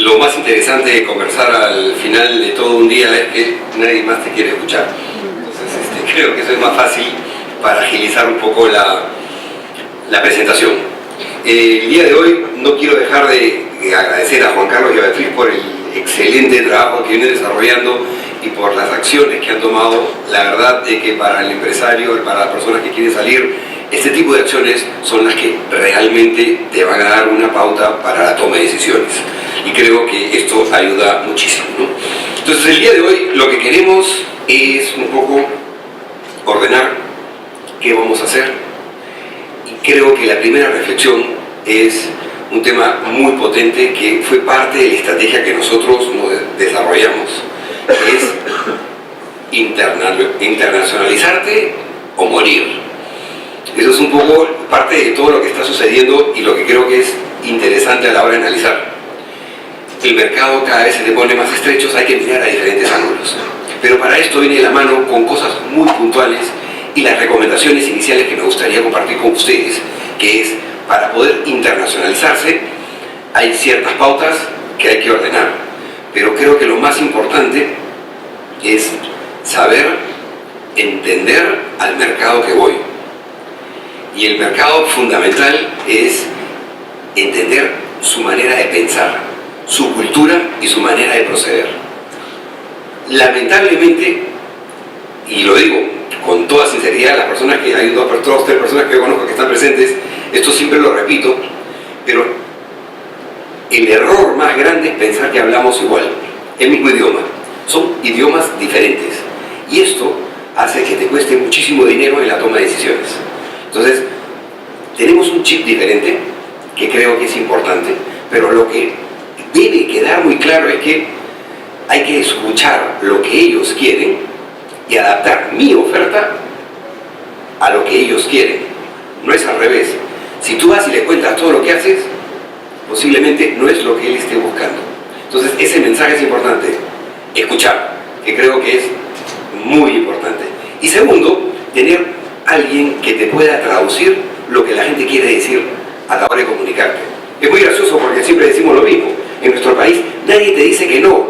lo más interesante de conversar al final de todo un día es que nadie más te quiere escuchar. Entonces creo que eso es más fácil para agilizar un poco la presentación. El día de hoy no quiero dejar de agradecer a Juan Carlos y a Beatriz por el excelente trabajo que vienen desarrollando y por las acciones que han tomado. La verdad es que para el empresario, para las personas que quieren salir, este tipo de acciones son las que realmente te van a dar una pauta para la toma de decisiones. Y creo que esto ayuda muchísimo, ¿no? Entonces el día de hoy lo que queremos es un poco ordenar qué vamos a hacer. Y creo que la primera reflexión es un tema muy potente que fue parte de la estrategia que nosotros desarrollamos. Es internacionalizarte o morir. Eso es un poco parte de todo lo que está sucediendo y lo que creo que es interesante a la hora de analizar. El mercado cada vez se te pone más estrecho, hay que mirar a diferentes ángulos. Pero para esto viene de la mano con cosas muy puntuales y las recomendaciones iniciales que me gustaría compartir con ustedes, que es, para poder internacionalizarse, hay ciertas pautas que hay que ordenar. Pero creo que lo más importante es saber entender al mercado que voy. Y el mercado fundamental es entender su manera de pensar, su cultura y su manera de proceder. Lamentablemente, y lo digo con toda sinceridad, las personas que hay dos, tres personas que yo conozco que están presentes, esto siempre lo repito, pero el error más grande es pensar que hablamos igual, el mismo idioma. Son idiomas diferentes y esto hace que te cueste muchísimo dinero en la toma de decisiones. Entonces, tenemos un chip diferente que creo que es importante, pero lo que debe quedar muy claro es que hay que escuchar lo que ellos quieren y adaptar mi oferta a lo que ellos quieren. No es al revés. Si tú vas y le cuentas todo lo que haces, posiblemente no es lo que él esté buscando. Entonces, ese mensaje es importante. Escuchar, que creo que es muy importante. Y segundo, tener alguien que te pueda traducir lo que la gente quiere decir a la hora de comunicarte. Es muy gracioso porque siempre decimos lo mismo. En nuestro país nadie te dice que no.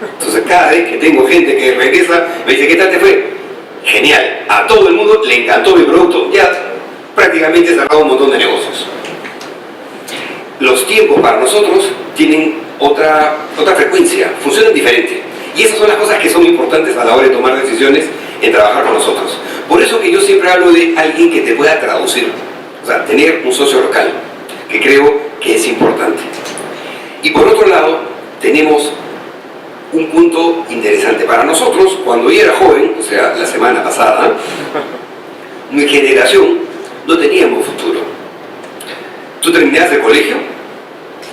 Entonces cada vez que tengo gente que regresa, me dice, ¿qué tal te fue? Genial. A todo el mundo le encantó mi producto. Ya prácticamente he cerrado un montón de negocios. Los tiempos para nosotros tienen otra frecuencia, funcionan diferente. Y esas son las cosas que son importantes a la hora de tomar decisiones en trabajar con nosotros. Por eso que yo siempre hablo de alguien que te pueda traducir, o sea, tener un socio local, que creo que es importante. Y por otro lado, tenemos un punto interesante. Para nosotros, cuando yo era joven, o sea, la semana pasada, mi generación no teníamos futuro. Tú terminabas el colegio,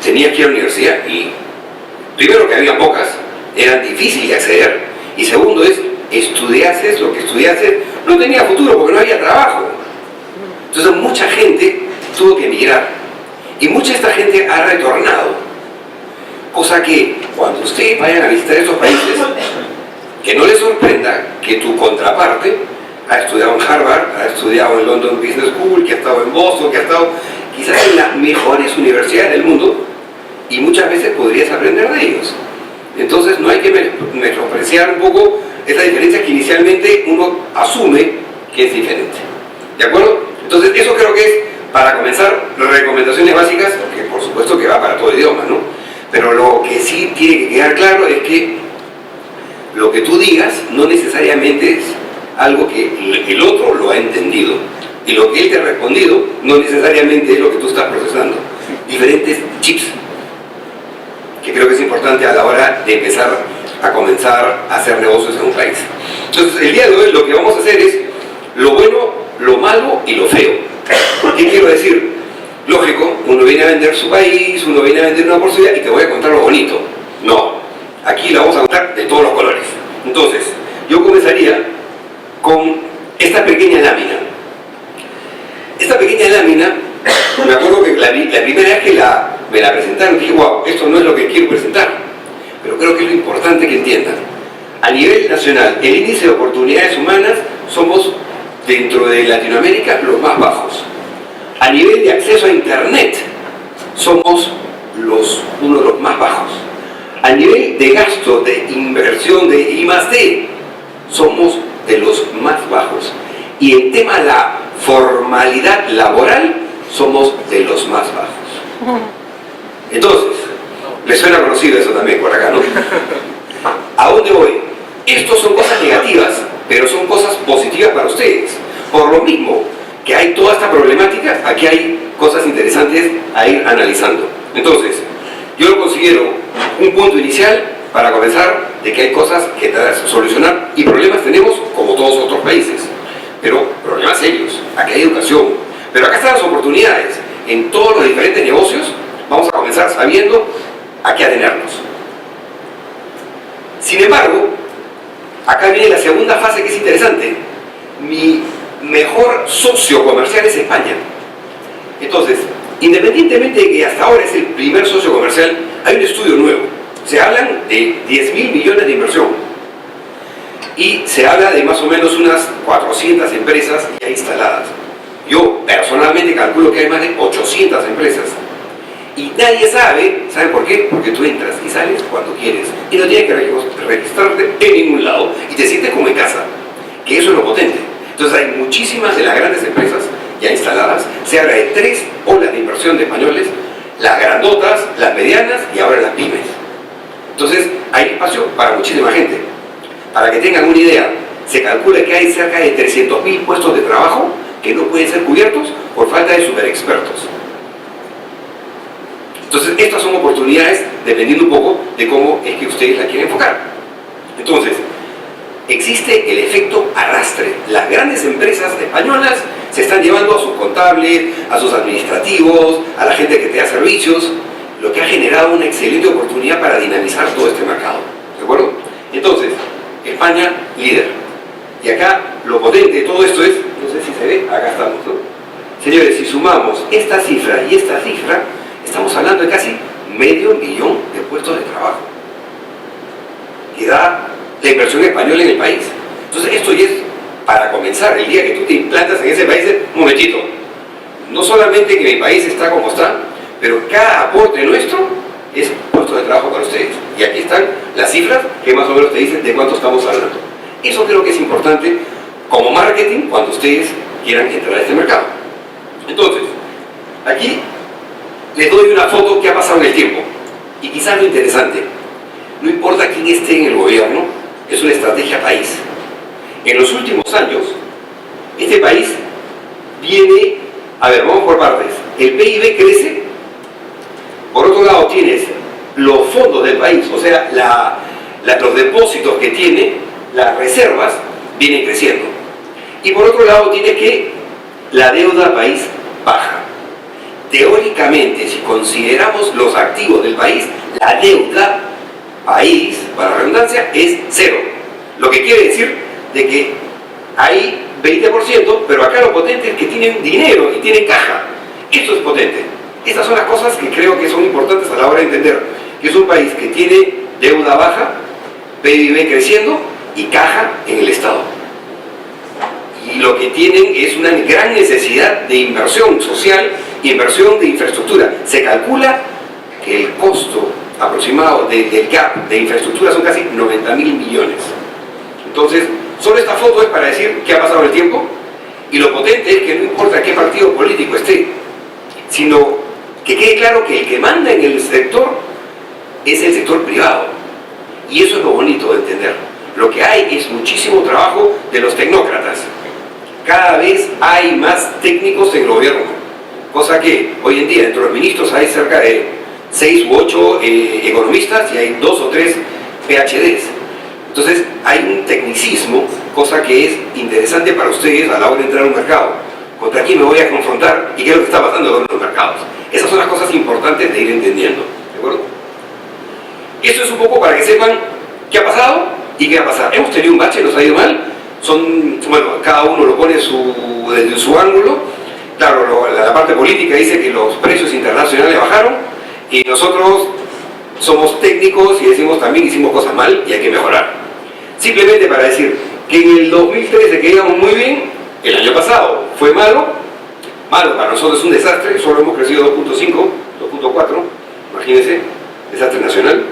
tenías que ir a la universidad y primero que había pocas, eran difíciles de acceder, y segundo es, estudiases lo que estudiases, no tenía futuro porque no había trabajo. Entonces mucha gente tuvo que emigrar y mucha de esta gente ha retornado, cosa que cuando ustedes vayan a visitar estos países, que no les sorprenda que tu contraparte ha estudiado en Harvard, ha estudiado en London Business School, que ha estado en Boston, que ha estado quizás en las mejores universidades del mundo, y muchas veces podrías aprender de ellos. Entonces no hay que menospreciar un poco esa diferencia que inicialmente uno asume que es diferente. ¿De acuerdo? Entonces eso creo que es, para comenzar, recomendaciones básicas, que por supuesto que va para todo idioma, ¿no? Pero lo que sí tiene que quedar claro es que lo que tú digas no necesariamente es algo que el otro lo ha entendido. Y lo que él te ha respondido no necesariamente es lo que tú estás procesando. Diferentes chips, que creo que es importante a la hora de empezar a comenzar a hacer negocios en un país. Entonces, el día de hoy lo que vamos a hacer es lo bueno, lo malo y lo feo. ¿Qué quiero decir? Lógico, uno viene a vender su país, uno viene a vender una oportunidad y te voy a contar lo bonito. No, aquí la vamos a contar de todos los colores. Entonces, yo comenzaría con esta pequeña lámina. Esta pequeña lámina, me acuerdo que la primera vez que me la presentaron dije, wow, esto no es lo que quiero presentar. Pero creo que es lo importante que entiendan. A nivel nacional, el índice de oportunidades humanas somos, dentro de Latinoamérica, los más bajos. A nivel de acceso a Internet, somos uno de los más bajos. A nivel de gasto, de inversión de I+D, somos de los más bajos. Y en tema de la formalidad laboral, somos de los más bajos. Entonces, les suena conocido eso también por acá, ¿no? ¿A dónde voy? Estos son cosas negativas, pero son cosas positivas para ustedes. Por lo mismo que hay toda esta problemática, aquí hay cosas interesantes a ir analizando. Entonces, yo lo considero un punto inicial para comenzar de que hay cosas que solucionar y problemas tenemos como todos otros países, pero problemas serios. Aquí hay educación, pero acá están las oportunidades. En todos los diferentes negocios vamos a comenzar sabiendo a qué atenernos. Sin embargo, acá viene la segunda fase que es interesante. Mi mejor socio comercial es España. Entonces, independientemente de que hasta ahora es el primer socio comercial, hay un estudio nuevo. Se hablan de 10.000 millones de inversión y se habla de más o menos unas 400 empresas ya instaladas. Yo personalmente calculo que hay más de 800 empresas y nadie sabe. ¿Saben por qué? Porque tú entras y sales cuando quieres y no tienes que registrarte en ningún lado y te sientes como en casa, que eso es lo potente. Entonces hay muchísimas de las grandes empresas ya instaladas. Se habla de 3 olas de inversión de españoles: las grandotas, las medianas y ahora las pymes. Entonces hay espacio para muchísima gente. Para que tengan una idea, se calcula que hay cerca de 300.000 puestos de trabajo que no pueden ser cubiertos por falta de superexpertos. Entonces estas son oportunidades dependiendo un poco de cómo es que ustedes la quieren enfocar. Entonces, existe el efecto arrastre. Las grandes empresas españolas se están llevando a sus contables, a sus administrativos, a la gente que te da servicios, lo que ha generado una excelente oportunidad para dinamizar todo este mercado. ¿De acuerdo? Entonces, España, líder. Y acá lo potente de todo esto es, no sé si se ve, acá estamos, ¿no? Señores, si sumamos esta cifra y esta cifra, estamos hablando de casi 500.000 de puestos de trabajo que da la inversión española en el país. Entonces esto ya es para comenzar. El día que tú te implantas en ese país, un momentito, no solamente que mi país está como está, pero cada aporte nuestro es puesto de trabajo para ustedes. Y aquí están las cifras que más o menos te dicen de cuánto estamos hablando. Eso creo que es importante como marketing cuando ustedes quieran entrar a este mercado. Entonces, aquí les doy una foto que ha pasado en el tiempo. Y quizás lo interesante, no importa quién esté en el gobierno, es una estrategia país. En los últimos años, este país viene, a ver, vamos por partes. El PIB crece, por otro lado tienes los fondos del país, o sea, los depósitos que tiene, las reservas, vienen creciendo. Y por otro lado tienes que la deuda país baja. Teóricamente, si consideramos los activos del país, la deuda país, para la redundancia, es 0. Lo que quiere decir de que hay 20%, pero acá lo potente es que tienen dinero y tienen caja. Esto es potente. Estas son las cosas que creo que son importantes a la hora de entender que es un país que tiene deuda baja, PIB creciendo y caja en el Estado. Y lo que tienen es una gran necesidad de inversión social, inversión de infraestructura. Se calcula que el costo aproximado del gap de infraestructura son casi 90.000 millones. Entonces, solo esta foto es para decir qué ha pasado en el tiempo, y lo potente es que no importa qué partido político esté, sino que quede claro que el que manda en el sector es el sector privado. Y eso es lo bonito de entender. Lo que hay es muchísimo trabajo de los tecnócratas. Cada vez hay más técnicos en el gobierno, cosa que hoy en día entre los ministros hay cerca de 6 u 8 economistas y hay 2 o 3 PhDs. Entonces hay un tecnicismo, cosa que es interesante para ustedes a la hora de entrar a un mercado. ¿Contra quién me voy a confrontar y qué es lo que está pasando con los mercados? Esas son las cosas importantes de ir entendiendo, ¿de acuerdo? Eso es un poco para que sepan qué ha pasado y qué va a pasar. Hemos tenido un bache, nos ha ido mal. Bueno, cada uno lo pone desde su ángulo. Claro, la parte política dice que los precios internacionales bajaron y nosotros somos técnicos y decimos también hicimos cosas mal y hay que mejorar. Simplemente para decir que en el 2013 que íbamos muy bien, el año pasado fue malo para nosotros es un desastre, solo hemos crecido 2.5, 2.4, Imagínense, desastre nacional.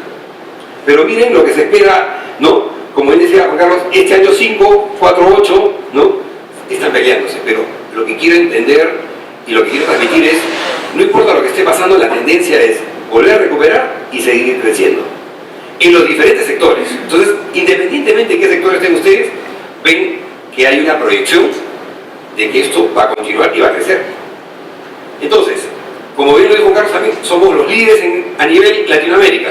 Pero miren lo que se espera, ¿no? Como él decía, Juan Carlos, este año 5, 4, 8, ¿no? Están peleándose, pero lo que quiero entender y lo que quiero transmitir es, no importa lo que esté pasando, la tendencia es volver a recuperar y seguir creciendo en los diferentes sectores. Entonces, independientemente de qué sector estén ustedes, ven que hay una proyección de que esto va a continuar y va a crecer. Entonces, como bien lo dijo Carlos también, somos los líderes a nivel Latinoamérica.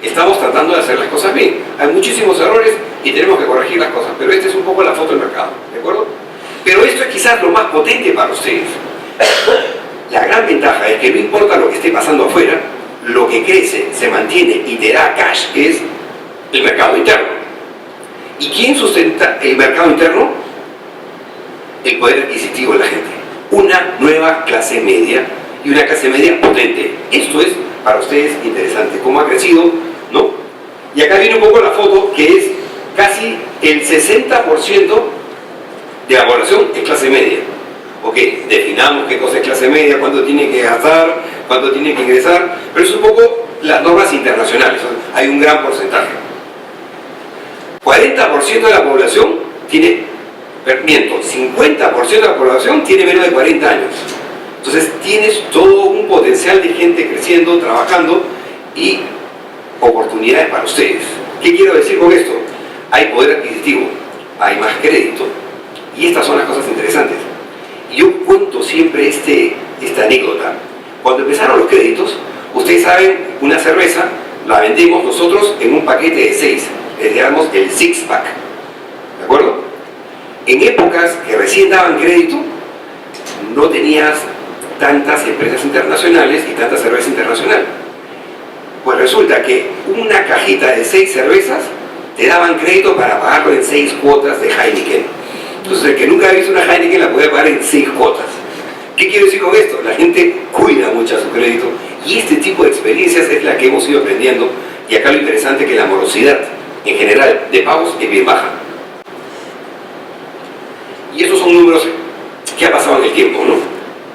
Estamos tratando de hacer las cosas bien. Hay muchísimos errores y tenemos que corregir las cosas, pero esta es un poco la foto del mercado, ¿de acuerdo? Pero esto es quizás lo más potente para ustedes. La gran ventaja es que no importa lo que esté pasando afuera, lo que crece, se mantiene y te da cash es el mercado interno. ¿Y quién sustenta el mercado interno? El poder adquisitivo de la gente. Una nueva clase media y una clase media potente. Esto es para ustedes interesante. ¿Cómo ha crecido? ¿No? Y acá viene un poco la foto que es casi el 60% de la población es clase media. Ok, definamos qué cosa es clase media, cuánto tiene que gastar, cuánto tiene que ingresar, pero es un poco las normas internacionales. Hay un gran porcentaje. 40% de la población tiene, miento, 50% de la población tiene menos de 40 años. Entonces tienes todo un potencial de gente creciendo, trabajando y oportunidades para ustedes. ¿Qué quiero decir con esto? Hay poder adquisitivo, hay más crédito y estas son las cosas interesantes. Yo cuento siempre esta anécdota. Cuando empezaron los créditos, ustedes saben, una cerveza la vendemos nosotros en un paquete de 6, le llamamos el six pack, ¿de acuerdo? En épocas que recién daban crédito, no tenías tantas empresas internacionales y tanta cerveza internacional. Pues resulta que una cajita de 6 cervezas te daban crédito para pagarlo en 6 cuotas de Heineken. Entonces el que nunca ha visto una Heineken la puede pagar en 6 cuotas. ¿Qué quiero decir con esto? La gente cuida mucho su crédito y este tipo de experiencias es la que hemos ido aprendiendo. Y acá lo interesante es que la morosidad en general de pagos es bien baja. Y estos son números que ha pasado en el tiempo, ¿no?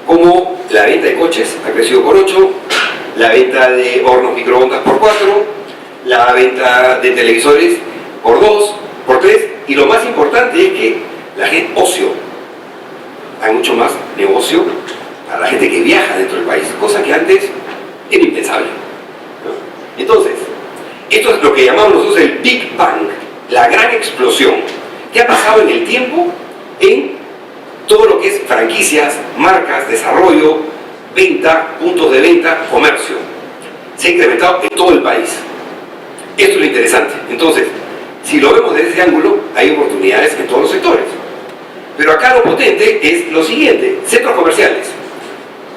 Como la venta de coches ha crecido por 8, la venta de hornos microondas por 4, la venta de televisores por 2, por 3, y lo más importante es que la gente, ocio, hay mucho más negocio para la gente que viaja dentro del país, cosa que antes era impensable, ¿no? Entonces, esto es lo que llamamos nosotros el Big Bang, la gran explosión, que ha pasado en el tiempo en todo lo que es franquicias, marcas, desarrollo, venta, puntos de venta, comercio. Se ha incrementado en todo el país. Esto es lo interesante. Entonces, si lo vemos desde ese ángulo, hay oportunidades en todos los sectores. Pero acá lo potente es lo siguiente: centros comerciales.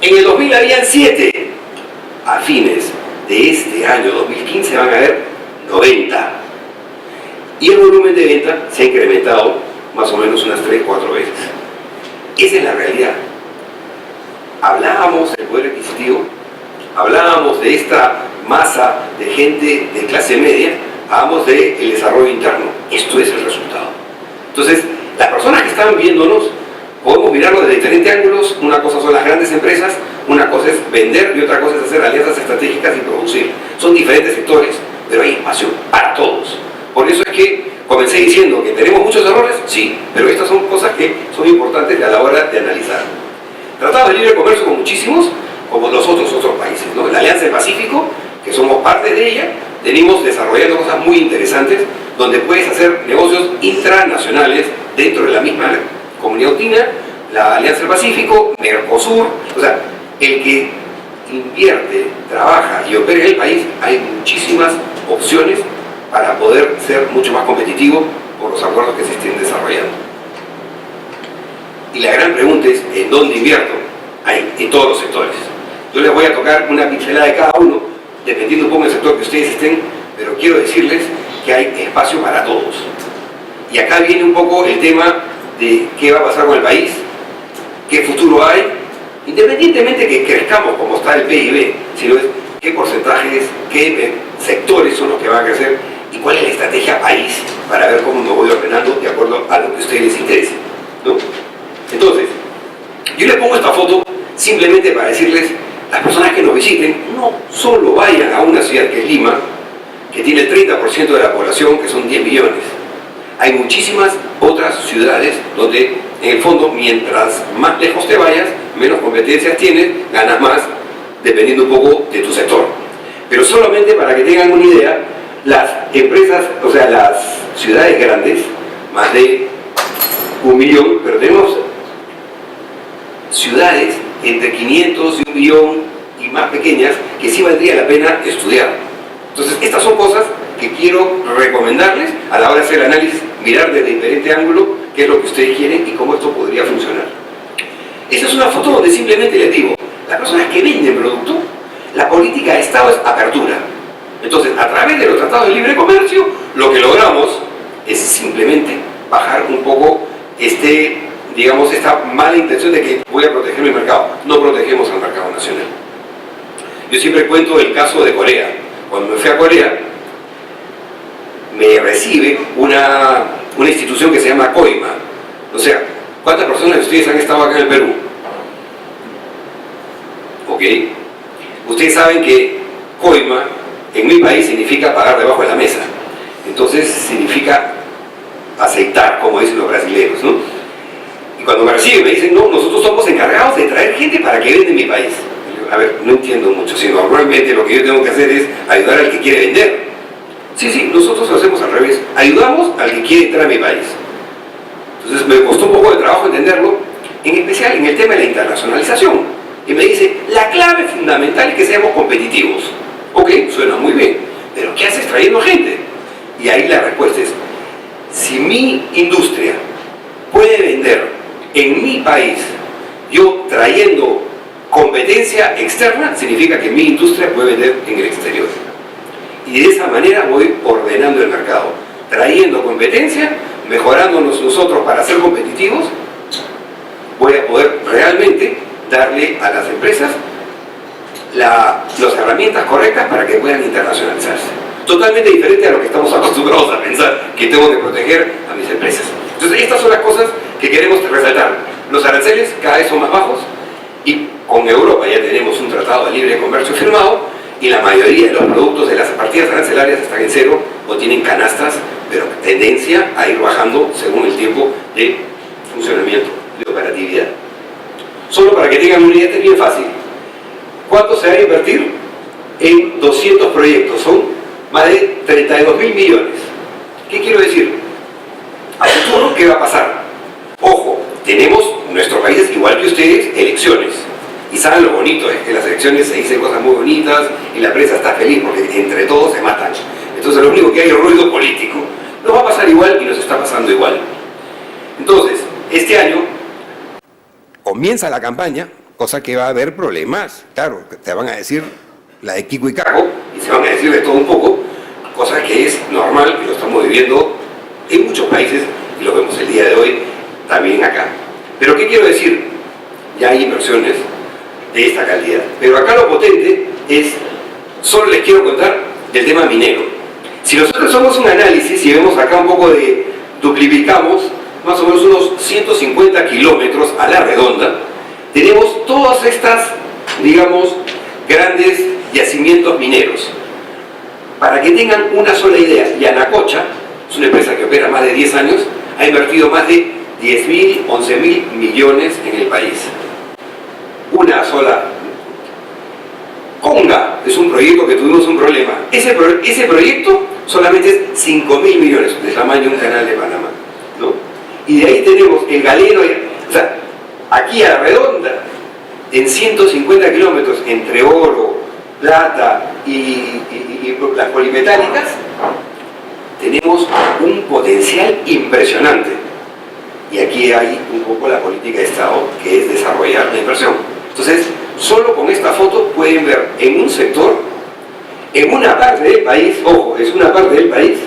En el 2000 habían 7. A fines de este año 2015 van a haber 90. Y el volumen de venta se ha incrementado más o menos unas 3-4 veces. Esa es la realidad. Hablábamos del poder adquisitivo, hablábamos de esta masa de gente de clase media, hablamos del desarrollo interno. Esto es el resultado. Entonces, las personas que están viéndonos, podemos mirarlo desde diferentes ángulos. Una cosa son las grandes empresas, una cosa es vender y otra cosa es hacer alianzas estratégicas y producir. Son diferentes sectores, pero hay espacio para todos. Por eso es que comencé diciendo que tenemos muchos errores, sí, pero estas son cosas que son importantes a la hora de analizar. Tratados de libre comercio con muchísimos, como los otros países, ¿no? La Alianza del Pacífico, que somos parte de ella, venimos desarrollando cosas muy interesantes, donde puedes hacer negocios intranacionales dentro de la misma comunidad andina, la Alianza del Pacífico, Mercosur. O sea, el que invierte, trabaja y opera en el país, hay muchísimas opciones para poder ser mucho más competitivo por los acuerdos que se estén desarrollando. Y la gran pregunta es, ¿en dónde invierto? Hay en todos los sectores. Yo les voy a tocar una pincelada de cada uno, dependiendo un poco del sector que ustedes estén, pero quiero decirles que hay espacio para todos. Y acá viene un poco el tema de qué va a pasar con el país, qué futuro hay, independientemente que crezcamos como está el PIB, sino es qué porcentajes, qué sectores son los que van a crecer y cuál es la estrategia país para ver cómo me voy ordenando de acuerdo a lo que a ustedes les interese, ¿no? Entonces, yo les pongo esta foto simplemente para decirles las personas que nos visiten no solo vayan a una ciudad que es Lima, que tiene el 30% de la población, que son 10 millones. Hay muchísimas otras ciudades donde, en el fondo, mientras más lejos te vayas, menos competencias tienes, ganas más, dependiendo un poco de tu sector. Pero solamente para que tengan una idea, las empresas, o sea, las ciudades grandes, más de 1 millón, pero tenemos ciudades entre 500 y 1 millón y más pequeñas que sí valdría la pena estudiar. Entonces, estas son cosas que quiero recomendarles a la hora de hacer el análisis, mirar desde diferente ángulo qué es lo que ustedes quieren y cómo esto podría funcionar. Esta es una foto donde simplemente les digo, las personas que venden producto, la política de Estado es apertura. Entonces, a través de los tratados de libre comercio, lo que logramos es simplemente bajar un poco digamos, esta mala intención de que voy a proteger mi mercado. No protegemos al mercado nacional. Yo siempre cuento el caso de Corea. Cuando me fui a Corea, me recibe una institución que se llama COIMA. O sea, ¿cuántas personas de ustedes han estado acá en el Perú? ¿Ok? Ustedes saben que COIMA en mi país significa pagar debajo de la mesa. Entonces significa aceitar, como dicen los brasileños, ¿no? Y cuando me reciben me dicen, no, nosotros somos encargados de traer gente para que venda en mi país. A ver, no entiendo mucho. Si normalmente lo que yo tengo que hacer es ayudar al que quiere vender. Sí, nosotros lo hacemos al revés. Ayudamos al que quiere entrar a mi país. Entonces me costó un poco de trabajo entenderlo, en especial en el tema de la internacionalización. Y me dice, la clave fundamental es que seamos competitivos. Ok, suena muy bien, pero ¿qué haces trayendo gente? Y ahí la respuesta es, si mi industria puede vender en mi país, yo trayendo competencia externa, significa que mi industria puede vender en el exterior. Y de esa manera voy ordenando el mercado, trayendo competencia, mejorándonos nosotros para ser competitivos, voy a poder realmente darle a las empresas las herramientas correctas para que puedan internacionalizarse. Totalmente diferente a lo que estamos acostumbrados a pensar, que tengo que proteger a mis empresas. Entonces, estas son las cosas que queremos resaltar. Los aranceles cada vez son más bajos y con Europa ya tenemos un tratado de libre comercio firmado y la mayoría de los productos de las partidas arancelarias están en cero o tienen canastas, pero tendencia a ir bajando según el tiempo de funcionamiento, de operatividad. Solo para que tengan una idea, es bien fácil. ¿Cuánto se va a invertir en 200 proyectos? Son más de 32.000 millones. ¿Qué quiero decir? A futuro, ¿qué va a pasar? Ojo, tenemos nuestros países, igual que ustedes, elecciones. Y saben lo bonito, es que en las elecciones se dicen cosas muy bonitas y la prensa está feliz porque entre todos se matan. Entonces lo único que hay es ruido político. Nos va a pasar igual y nos está pasando igual. Entonces, este año comienza la campaña, cosa que va a haber problemas. Claro, te van a decir la de Kiko y Caco y se van a decir de todo un poco, cosa que es normal y lo estamos viviendo en muchos países y lo vemos el día de hoy también acá. Pero ¿qué quiero decir? Ya hay inversiones de esta calidad. Pero acá lo potente es, solo les quiero contar del tema minero. Si nosotros hacemos un análisis y vemos acá un poco de, duplicamos más o menos unos 150 kilómetros a la redonda, tenemos todas estas, digamos, grandes yacimientos mineros. Para que tengan una sola idea, Yanacocha, es una empresa que opera más de 10 años, ha invertido más de 10.000, 11.000 millones en el país. Una sola. Conga es un proyecto que tuvimos un problema. Ese proyecto solamente es 5.000 millones, del tamaño de un canal de Panamá, ¿no? Y de ahí tenemos el Galeno, o sea, aquí a la redonda, en 150 kilómetros entre oro, plata y las polimetálicas, tenemos un potencial impresionante. Y aquí hay un poco la política de Estado, que es desarrollar la inversión. Entonces, solo con esta foto pueden ver en un sector, en una parte del país, ojo, es una parte del país,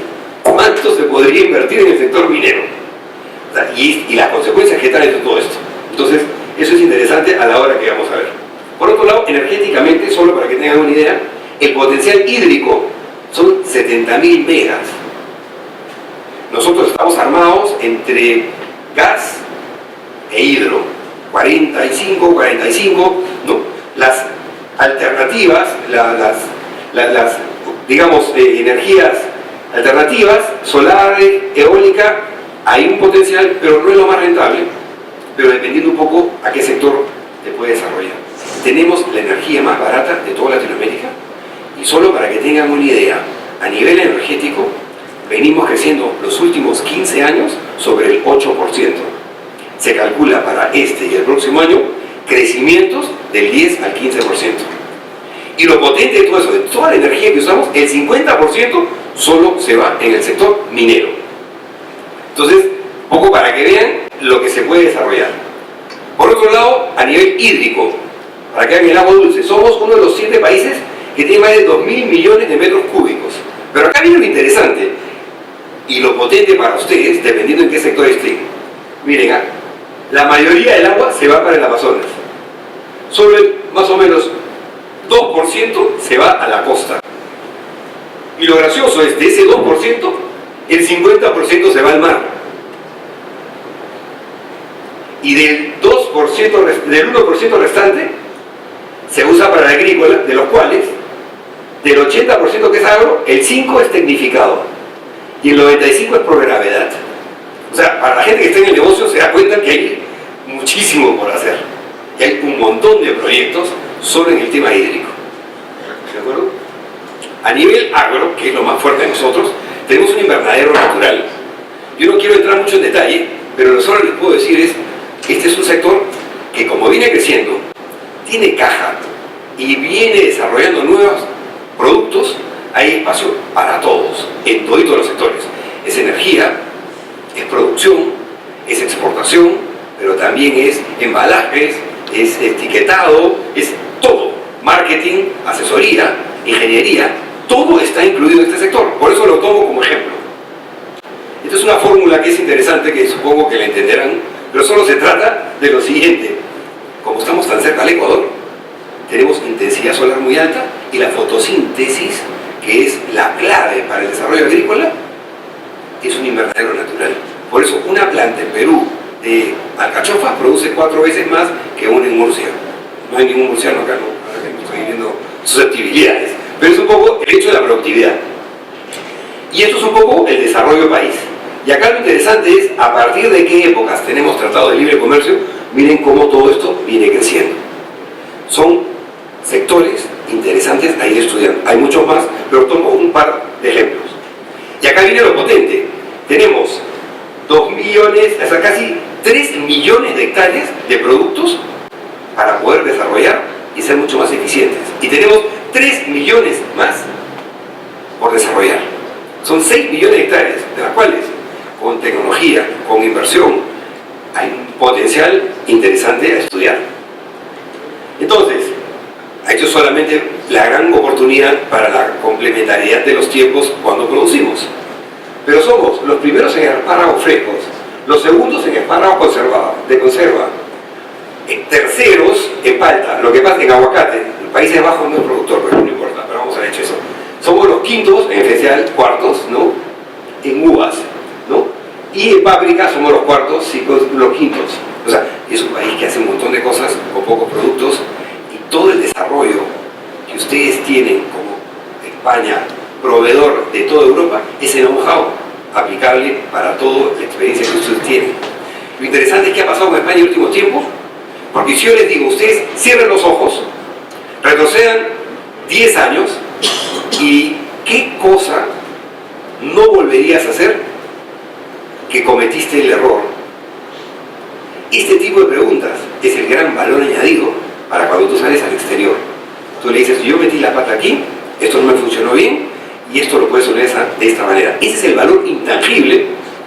cuánto se podría invertir en el sector minero. O sea, y las consecuencias que trae todo esto. Entonces, eso es interesante a la hora que vamos a ver. Por otro lado, energéticamente, solo para que tengan una idea, el potencial hídrico son 70.000 megas. Nosotros estamos armados entre gas e hidro, 45, ¿no? Las alternativas, digamos, energías alternativas, solar, eólica, hay un potencial, pero no es lo más rentable, pero dependiendo un poco a qué sector te puede desarrollar. Tenemos la energía más barata de toda Latinoamérica y solo para que tengan una idea, a nivel energético venimos creciendo los últimos 15 años sobre el 8%. Se calcula para este y el próximo año crecimientos del 10 al 15%. Y lo potente de todo eso, de toda la energía que usamos, el 50% solo se va en el sector minero. Entonces, poco para que vean lo que se puede desarrollar. Por otro lado, a nivel hídrico, para que vean el agua dulce, somos uno de los 7 países que tiene más de 2.000 millones de metros cúbicos. Pero acá viene lo interesante y lo potente para ustedes, dependiendo en qué sector estén. Miren, la mayoría del agua se va para el Amazonas. Solo el, más o menos 2% se va a la costa. Y lo gracioso es, de ese 2%, el 50% se va al mar. Y del 2%, del 1% restante, se usa para la agrícola, de los cuales, del 80% que es agro, el 5% es tecnificado. Y el 95% es por gravedad. O sea, para la gente que está en el negocio se da cuenta que hay muchísimo por hacer. Y hay un montón de proyectos solo en el tema hídrico. ¿De acuerdo? A nivel agro, que es lo más fuerte de nosotros, tenemos un invernadero natural. Yo no quiero entrar mucho en detalle, pero lo solo les puedo decir es, este es un sector que como viene creciendo, tiene caja y viene desarrollando nuevos productos, hay espacio para todos, en todos los sectores. Es energía, es producción, es exportación, pero también es embalajes, es etiquetado, es todo. Marketing, asesoría, ingeniería, todo está incluido en este sector. Por eso lo tomo como ejemplo. Esta es una fórmula que es interesante, que supongo que la entenderán, pero solo se trata de lo siguiente. Como estamos tan cerca al Ecuador, tenemos intensidad solar muy alta y la fotosíntesis, que es la clave para el desarrollo agrícola, es un invernadero natural. Por eso una planta en Perú de alcachofas produce 4 veces más que una en Murcia. No hay ningún murciano acá, ¿no? Ahora que estoy viendo susceptibilidades. Pero es un poco el hecho de la productividad. Y esto es un poco el desarrollo país. Y acá lo interesante es a partir de qué épocas tenemos tratado de libre comercio. Miren cómo todo esto viene creciendo. Son sectores interesantes a ir estudiando. Hay muchos más, pero tomo un par de ejemplos. Y acá viene lo potente. Tenemos 2 millones, o sea, casi 3 millones de hectáreas de productos para poder desarrollar y ser mucho más eficientes. Y tenemos 3 millones más por desarrollar. Son 6 millones de hectáreas, de las cuales, con tecnología, con inversión, hay un potencial interesante a estudiar. Entonces, esto es solamente la gran oportunidad para la complementariedad de los tiempos cuando producimos. Pero somos los primeros en espárragos frescos, los segundos en espárragos de conserva, terceros en palta. Lo que pasa en aguacate, el Países Bajos no es productor, pero no importa, pero vamos a ver eso. Somos los quintos, en especial cuartos, ¿no? En uvas, ¿no? Y en páprica somos los cuartos y los quintos. O sea, es un país que hace un montón de cosas con pocos productos y todo el desarrollo que ustedes tienen como España, proveedor de toda Europa, es el know-how aplicable para toda la experiencia que ustedes tienen. Lo interesante es que ha pasado con España en el último tiempo, porque si yo les digo, ustedes cierren los ojos, retrocedan 10 años y qué cosa no volverías a hacer que cometiste el error. Este tipo de preguntas es el gran valor añadido para cuando tú sales al exterior. Tú le dices, yo metí la pata aquí, esto no me funcionó bien y esto lo puedes solucionar de esta manera. Ese es el valor intangible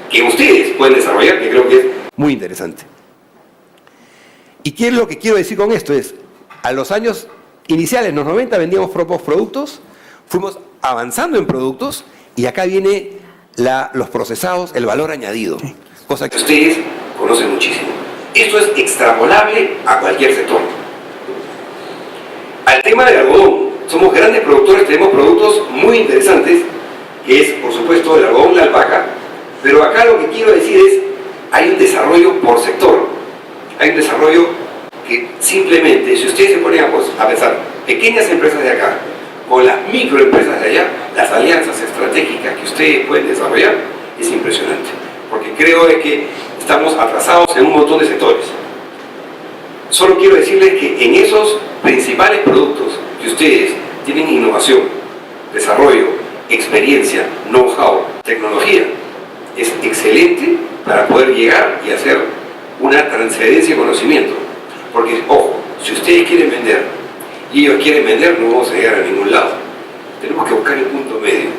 que ustedes pueden desarrollar, que creo que es muy interesante. ¿Y qué es lo que quiero decir con esto? Es, a los años iniciales, en los 90, vendíamos propios productos, fuimos avanzando en productos y acá viene los procesados, el valor añadido, cosa que ustedes conocen muchísimo. Esto es extrapolable a cualquier sector. Al tema del algodón, somos grandes productores, tenemos productos muy interesantes, que es, por supuesto, el algodón, la alpaca, pero acá lo que quiero decir es, hay un desarrollo por sector. Hay un desarrollo que simplemente, si ustedes se ponen a pensar pequeñas empresas de acá con las microempresas de allá, las alianzas estratégicas que ustedes pueden desarrollar es impresionante, porque creo de que estamos atrasados en un montón de sectores. Solo quiero decirles que en esos principales productos que ustedes tienen innovación, desarrollo, experiencia, know-how, tecnología, es excelente para poder llegar y hacer una transferencia de conocimiento. Porque, ojo, si ustedes quieren vender y ellos quieren vender, no vamos a llegar a ningún lado. Tenemos que buscar el punto medio.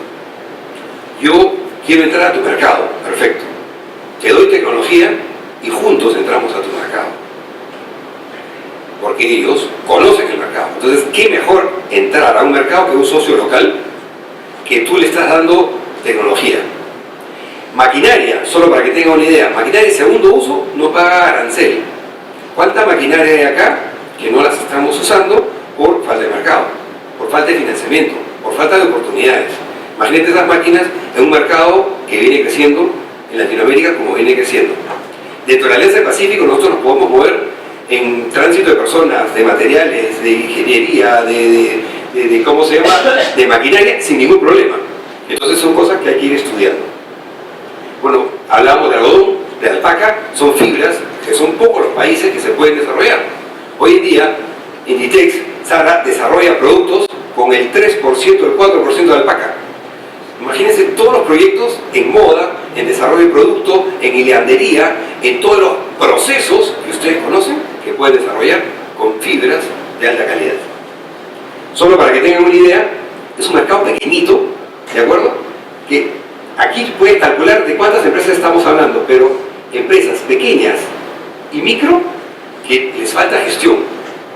Yo quiero entrar a tu mercado, perfecto. Te doy tecnología y juntos entramos a tu mercado. Porque ellos conocen el mercado. Entonces, ¿qué mejor entrar a un mercado que un socio local que tú le estás dando tecnología? Maquinaria, solo para que tengan una idea, maquinaria de segundo uso no paga arancel. ¿Cuánta maquinaria hay acá que no las estamos usando por falta de mercado, por falta de financiamiento, por falta de oportunidades? Imagínate esas máquinas en un mercado que viene creciendo en Latinoamérica como viene creciendo. Dentro de la Alianza del Pacífico nosotros nos podemos mover en tránsito de personas, de materiales, de ingeniería, ¿cómo se llama?, de maquinaria sin ningún problema. Entonces son cosas que hay que ir estudiando. Bueno, hablamos de algodón, de alpaca, son fibras que son pocos los países que se pueden desarrollar. Hoy en día, Inditex, Zara, desarrolla productos con el 3%, el 4% de alpaca. Imagínense todos los proyectos en moda, en desarrollo de producto, en hilandería, en todos los procesos que ustedes conocen que pueden desarrollar con fibras de alta calidad. Solo para que tengan una idea, es un mercado pequeñito, ¿de acuerdo? Que aquí pueden calcular de cuántas empresas estamos hablando, pero empresas pequeñas y micro que les falta gestión,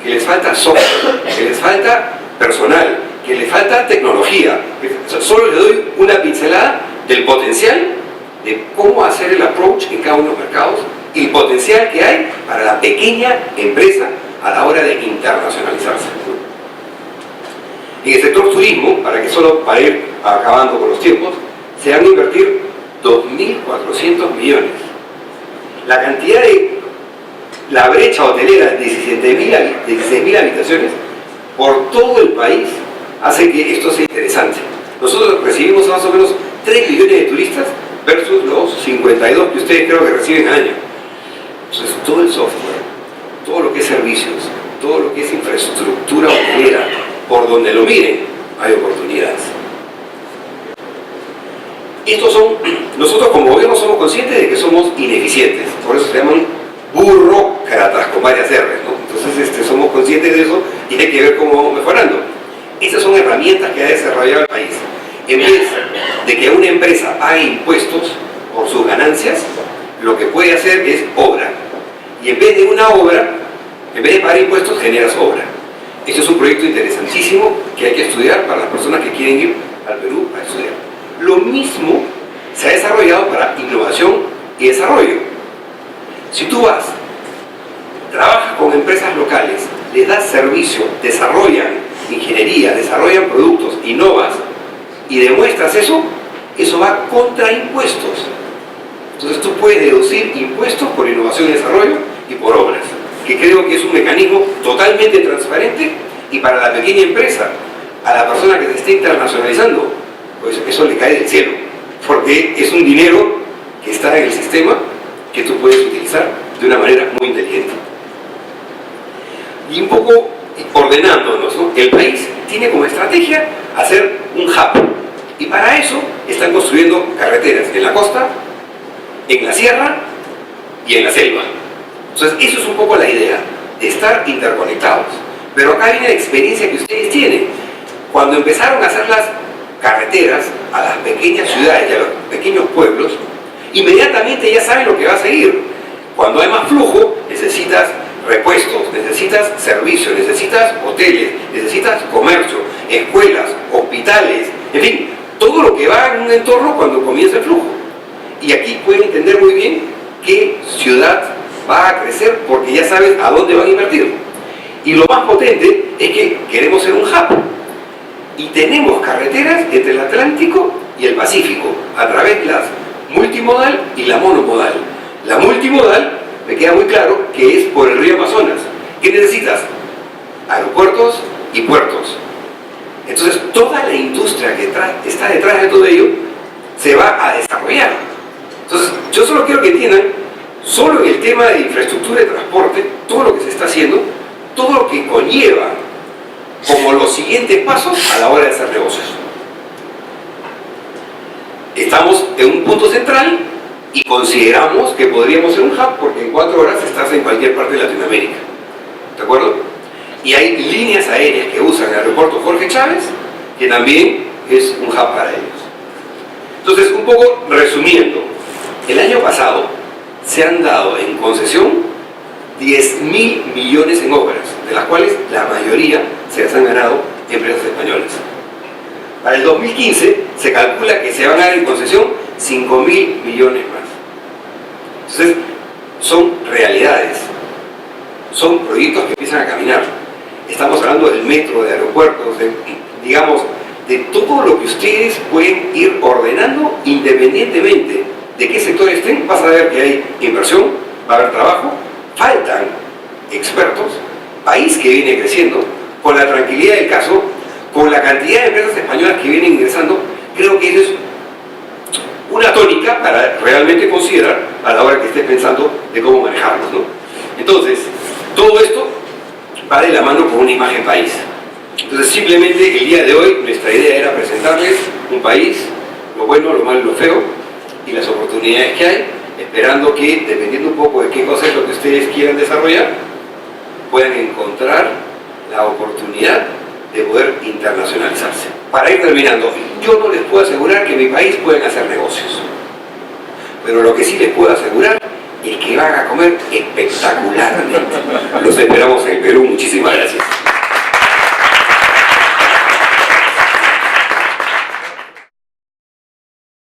que les falta software, que les falta personal, que les falta tecnología. Solo les doy una pincelada del potencial de cómo hacer el approach en cada uno de los mercados y el potencial que hay para la pequeña empresa a la hora de internacionalizarse. En el sector turismo, para ir acabando con los tiempos, se van a invertir 2.400 millones. La cantidad la brecha hotelera de 16.000 habitaciones por todo el país hace que esto sea interesante. Nosotros recibimos más o menos 3 millones de turistas versus los 52 que ustedes creo que reciben al año. Entonces todo el software, todo lo que es servicios, todo lo que es infraestructura hotelera, por donde lo miren, hay oportunidades. Nosotros como gobierno somos conscientes de que somos ineficientes, por eso se llaman burócratas con varias R's, ¿no? Entonces somos conscientes de eso y hay que ver cómo vamos mejorando. Estas son herramientas que ha desarrollado el país. En vez de que una empresa pague impuestos por sus ganancias, lo que puede hacer es obra. Y en vez de una obra, en vez de pagar impuestos, generas obra. Este es un proyecto interesantísimo que hay que estudiar para las personas que quieren ir al Perú a estudiar. Lo mismo se ha desarrollado para innovación y desarrollo. Si tú vas, trabajas con empresas locales, les das servicio, desarrollan ingeniería, desarrollan productos, innovas y demuestras eso, eso va contra impuestos. Entonces tú puedes deducir impuestos por innovación y desarrollo y por obras, que creo que es un mecanismo totalmente transparente y para la pequeña empresa, a la persona que se esté internacionalizando, pues eso le cae del cielo, porque es un dinero que está en el sistema que tú puedes utilizar de una manera muy inteligente. Y un poco ordenándonos, ¿no? El país tiene como estrategia hacer un hub, y para eso están construyendo carreteras en la costa, en la sierra y en la selva. Entonces eso es un poco la idea, de estar interconectados. Pero acá viene la experiencia que ustedes tienen. Cuando empezaron a hacer las carreteras a las pequeñas ciudades y a los pequeños pueblos, inmediatamente ya saben lo que va a seguir. Cuando hay más flujo, necesitas repuestos, necesitas servicios, necesitas hoteles, necesitas comercio, escuelas, hospitales, en fin, todo lo que va en un entorno cuando comienza el flujo. Y aquí pueden entender muy bien qué ciudad va a crecer porque ya saben a dónde van a invertir. Y lo más potente es que queremos ser un hub. Y tenemos carreteras entre el Atlántico y el Pacífico, a través de las multimodal y la monomodal. La multimodal, me queda muy claro, que es por el río Amazonas. ¿Qué necesitas? Aeropuertos y puertos. Entonces, toda la industria que está detrás de todo ello se va a desarrollar. Entonces, yo solo quiero que entiendan, solo en el tema de infraestructura de transporte, todo lo que se está haciendo, todo lo que conlleva como los siguientes pasos a la hora de hacer negocios. Estamos en un punto central y consideramos que podríamos ser un hub porque en 4 horas estás en cualquier parte de Latinoamérica. ¿De acuerdo? Y hay líneas aéreas que usan el aeropuerto Jorge Chávez, que también es un hub para ellos. Entonces, un poco resumiendo, el año pasado se han dado en concesión 10.000 millones en obras, de las cuales la mayoría se las han ganado empresas españolas. Para el 2015 se calcula que se van a dar en concesión 5.000 millones más. Entonces, son realidades, son proyectos que empiezan a caminar. Estamos hablando del metro, de aeropuertos, digamos, de todo lo que ustedes pueden ir ordenando independientemente de qué sector estén. Vas a ver que hay inversión, va a haber trabajo, faltan expertos, país que viene creciendo, con la tranquilidad del caso, con la cantidad de empresas españolas que vienen ingresando. Creo que eso es una tónica para realmente considerar a la hora que estés pensando de cómo manejarlos, ¿no? Entonces, todo esto va de la mano con una imagen país. Entonces, simplemente el día de hoy nuestra idea era presentarles un país, lo bueno, lo malo y lo feo, y las oportunidades que hay, esperando que, dependiendo un poco de qué cosa es lo que ustedes quieran desarrollar, puedan encontrar la oportunidad de poder internacionalizarse. Para ir terminando, yo no les puedo asegurar que en mi país pueden hacer negocios, pero lo que sí les puedo asegurar es que van a comer espectacularmente.